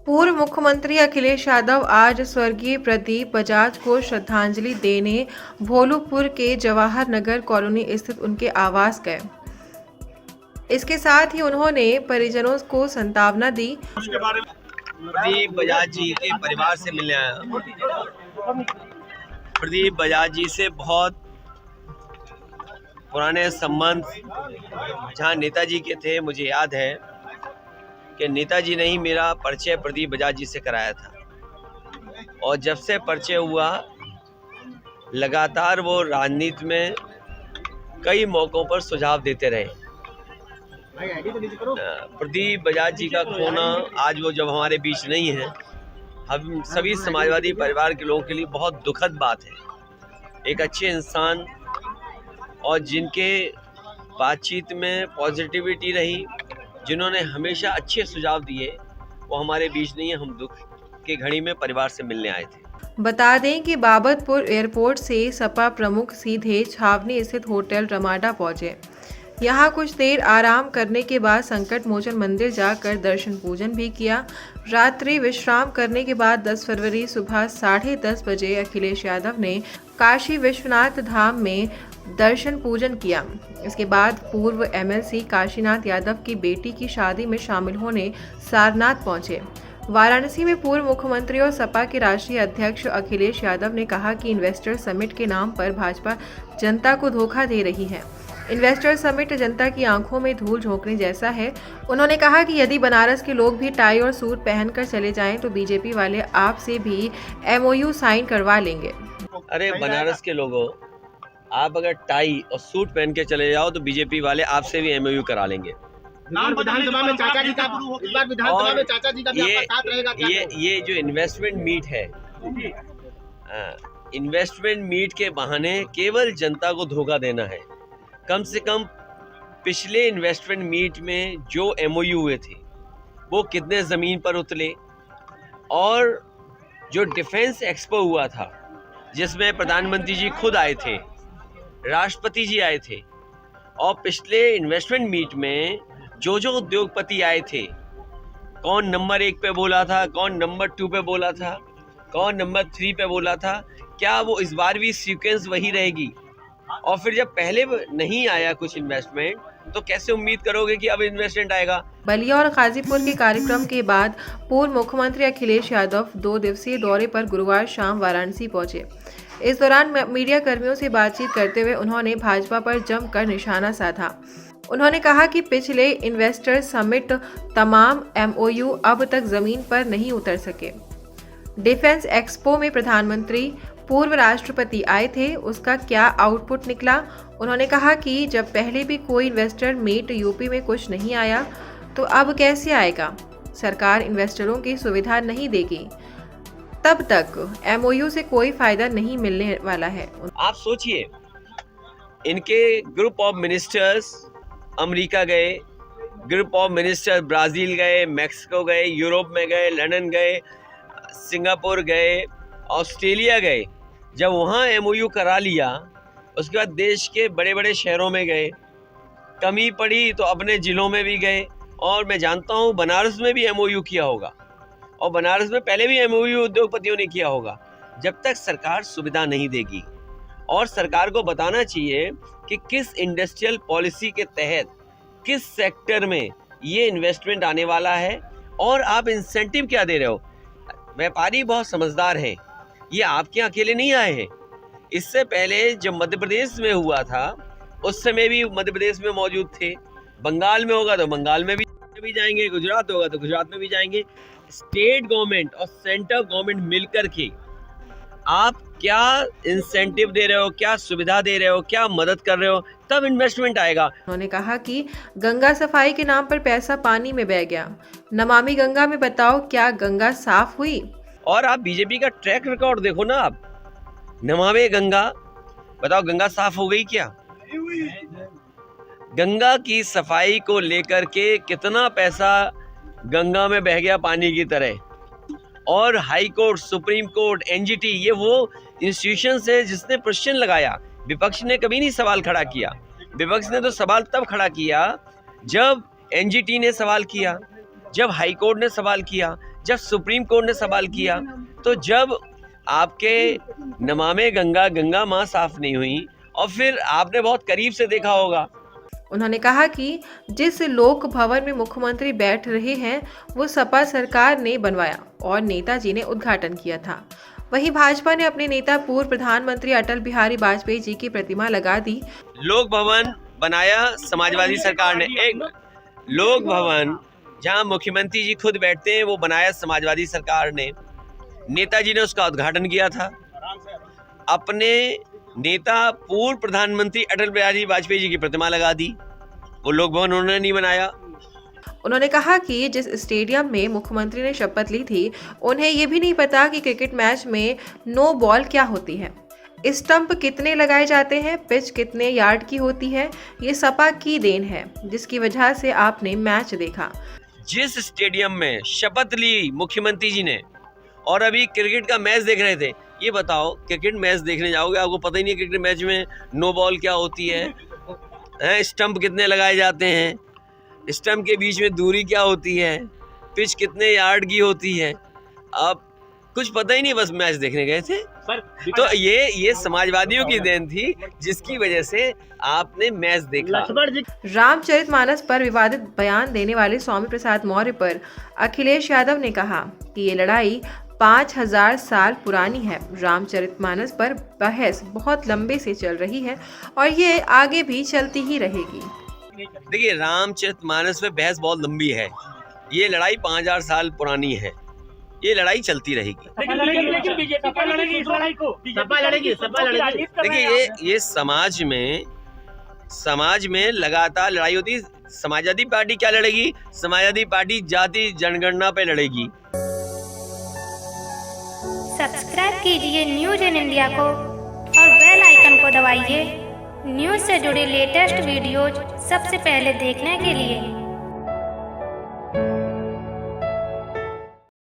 पूर्व मुख्यमंत्री अखिलेश यादव आज स्वर्गीय प्रदीप बजाज को श्रद्धांजलि देने भोलूपुर के जवाहर नगर कॉलोनी स्थित उनके आवास गए। इसके साथ ही उन्होंने परिजनों को सांत्वना दी। उसके बारे में प्रदीप बजाज जी के परिवार से मिलने आया। प्रदीप बजाज जी से बहुत पुराने संबंध जहाँ नेताजी के थे, मुझे याद है कि नेताजी ने ही मेरा परिचय प्रदीप बजाज जी से कराया था, और जब से परिचय हुआ लगातार वो राजनीति में कई मौकों पर सुझाव देते रहे। प्रदीप बजाज जी का खोना आज वो जब हमारे बीच नहीं है, हम सभी समाजवादी परिवार के लोगों के लिए बहुत दुखद बात है। एक अच्छे इंसान और जिनके बातचीत में पॉजिटिविटी रही, जिन्होंने हमेशा अच्छे सुझाव दिए, वो हमारे बीच नहीं है। हम दुख के घड़ी में परिवार से मिलने आए थे। बता दें कि बाबतपुर एयरपोर्ट से सपा प्रमुख सीधे छावनी स्थित होटल रमाडा पहुंचे। यहां कुछ देर आराम करने के बाद संकट मोचन मंदिर जाकर दर्शन पूजन भी किया। रात्रि विश्राम करने के बाद 10 फरवरी सुबह 10:30 बजे अखिलेश यादव ने काशी विश्वनाथ धाम में दर्शन पूजन किया। इसके बाद पूर्व एमएलसी काशीनाथ यादव की बेटी की शादी में शामिल होने सारनाथ पहुंचे। वाराणसी में पूर्व मुख्यमंत्री और सपा के राष्ट्रीय अध्यक्ष अखिलेश यादव ने कहा कि इन्वेस्टर समिट के नाम पर भाजपा जनता को धोखा दे रही है। इन्वेस्टर समिट जनता की आंखों में धूल झोंकने जैसा है। उन्होंने कहा कि यदि बनारस के लोग भी टाई और सूट पहनकर चले जाएं तो बीजेपी वाले आपसे भी एमओयू साइन करवा लेंगे। अरे बनारस के लोगों, आप अगर टाई और सूट पहन के चले जाओ तो बीजेपी वाले आपसे भी एमओयू करा लेंगे। विधानसभा में चाचा जी का इस बार विधानसभा में चाचा जी का भी आपका साथ रहेगा क्या? ये जो इन्वेस्टमेंट मीट है, इन्वेस्टमेंट मीट के बहाने केवल जनता को धोखा देना है। कम से कम पिछले इन्वेस्टमेंट मीट में जो एमओयू हुए थे वो कितने ज़मीन पर उतरे, और जो डिफेंस एक्सपो हुआ था जिसमें प्रधानमंत्री जी खुद आए थे, राष्ट्रपति जी आए थे, और पिछले इन्वेस्टमेंट मीट में जो जो उद्योगपति आए थे, कौन नंबर 1 पे बोला था, कौन नंबर 2 पे बोला था, कौन नंबर 3 पे बोला था, क्या वो इस बार भी सीक्वेंस वही रहेगी? और फिर जब पहले नहीं आया कुछ इन्वेस्टमेंट, तो कैसे उम्मीद करोगे कि अब इन्वेस्टमेंट आएगा? बलिया और गाजीपुर के कार्यक्रम के बाद पूर्व मुख्यमंत्री अखिलेश यादव 2 दिवसीय दौरे पर गुरुवार शाम वाराणसी पहुंचे। इस दौरान मीडिया कर्मियों से बातचीत करते हुए उन्होंने भाजपा पर जमकर निशाना साधा। उन्होंने कहा कि पिछले इन्वेस्टर समिट तमाम एमओयू अब तक जमीन पर नहीं उतर सके। डिफेंस एक्सपो में प्रधानमंत्री, पूर्व राष्ट्रपति आए थे, उसका क्या आउटपुट निकला? उन्होंने कहा कि जब पहले भी कोई इन्वेस्टर मीट यूपी में कुछ नहीं आया तो अब कैसे आएगा? सरकार इन्वेस्टरों की सुविधा नहीं देगी, तब तक एमओयू से कोई फायदा नहीं मिलने वाला है। आप सोचिए, इनके ग्रुप ऑफ मिनिस्टर्स अमेरिका गए, ग्रुप ऑफ मिनिस्टर ब्राज़ील गए, मैक्सिको गए, यूरोप में गए, लंदन गए, सिंगापुर गए, ऑस्ट्रेलिया गए। जब वहाँ एमओयू करा लिया, उसके बाद देश के बड़े बड़े शहरों में गए, कमी पड़ी तो अपने ज़िलों में भी गए, और मैं जानता हूँ बनारस में भी एमओयू किया होगा, और बनारस में पहले भी एमओयू उद्योगपतियों ने किया होगा। जब तक सरकार सुविधा नहीं देगी, और सरकार को बताना चाहिए कि किस इंडस्ट्रियल पॉलिसी के तहत किस सेक्टर में ये इन्वेस्टमेंट आने वाला है, और आप इंसेंटिव क्या दे रहे हो। व्यापारी बहुत समझदार हैं, ये आपके अकेले नहीं आए हैं। इससे पहले जब मध्य प्रदेश में हुआ था, उस समय भी मध्य प्रदेश में मौजूद थे। बंगाल में होगा तो बंगाल में भी जाएंगे, गुजरात होगा तो गुजरात में भी जाएंगे। स्टेट गवर्नमेंट और सेंट्रल गवर्नमेंट मिलकर के आप क्या इंसेंटिव दे रहे हो, क्या सुविधा दे रहे हो, क्या मदद कर रहे हो, तब इन्वेस्टमेंट आएगा। उन्होंने कहा कि गंगा सफाई के नाम पर पैसा पानी में बह गया। नमामि गंगा में बताओ क्या गंगा साफ हुई? और आप बीजेपी का ट्रैक रिकॉर्ड देखो ना, आप नमामि गंगा, बताओ गंगा साफ हो गई क्या? गंगा की सफाई को लेकर के कितना पैसा गंगा में बह गया पानी की तरह। और high court, supreme court, NGT, ये वो इंस्टीट्यूशन है जिसने प्रश्न लगाया। विपक्ष ने कभी नहीं सवाल खड़ा किया। विपक्ष ने तो सवाल तब खड़ा किया जब एनजीटी ने सवाल किया, जब हाई कोर्ट ने सवाल किया, जब सुप्रीम कोर्ट ने सवाल किया, तो जब आपके नमामि गंगा, गंगा माँ साफ नहीं हुई, और फिर आपने बहुत करीब से देखा होगा। उन्होंने कहा कि जिस लोक भवन में मुख्यमंत्री बैठ रहे हैं वो सपा सरकार ने बनवाया और नेताजी ने उद्घाटन किया था। वहीं भाजपा ने अपने नेता पूर्व प्रधानमंत्री अटल बिहारी वाजपेयी जी की प्रतिमा लगा दी। लोक भवन बनाया समाजवादी सरकार ने, एक लोक भवन जहां मुख्यमंत्री जी खुद बैठते हैं वो बनाया समाजवादी सरकार ने। नेताजी ने उसका उद्घाटन किया था। अपने नेता पूर्व प्रधानमंत्री अटल बिहारी वाजपेयी जी की प्रतिमा लगा दी, वो लोक भवन उन्होंने नहीं बनाया। उन्होंने कहा कि जिस स्टेडियम में मुख्यमंत्री ने शपथ ली थी उन्हें ये भी नहीं पता कि क्रिकेट मैच में नो बॉल क्या होती है, स्टंप कितने लगाए जाते हैं, पिच कितने यार्ड की होती है। ये सपा की देन है जिसकी वजह से आपने मैच देखा। जिस स्टेडियम में शपथ ली मुख्यमंत्री जी ने और अभी क्रिकेट का मैच देख रहे थे, ये बताओ क्रिकेट मैच देखने जाओगे, आपको पता ही नहीं क्रिकेट मैच में नो बॉल क्या होती है, स्टंप कितने लगाए जाते हैं, स्टंप के बीच में दूरी क्या होती है, पिच कितने यार्ड की होती है, अब कुछ पता ही नहीं, बस मैच देखने गए थे। तो ये समाजवादियों की देन थी जिसकी वजह से आपने मैच देखा। रामचरितमानस पर विवादित बयान देने वाले स्वामी प्रसाद मौर्य पर अखिलेश यादव ने कहा कि ये लड़ाई 5000 साल पुरानी है। रामचरितमानस पर बहस बहुत लंबे से चल रही है और ये आगे भी चलती ही रहेगी। देखिए, रामचरितमानस पे बहस बहुत लंबी है, ये लड़ाई 5000 साल पुरानी है, ये लड़ाई चलती रहेगी। देखिए, ये समाज में लगातार लड़ाई होती है। समाजवादी पार्टी क्या लड़ेगी? समाजवादी पार्टी जाति जनगणना पे लड़ेगी। सब्सक्राइब कीजिए न्यूज़ इन इंडिया को और बेल आइकन को दबाइए न्यूज़ से जुड़े लेटेस्ट वीडियोज सबसे पहले देखने के लिए।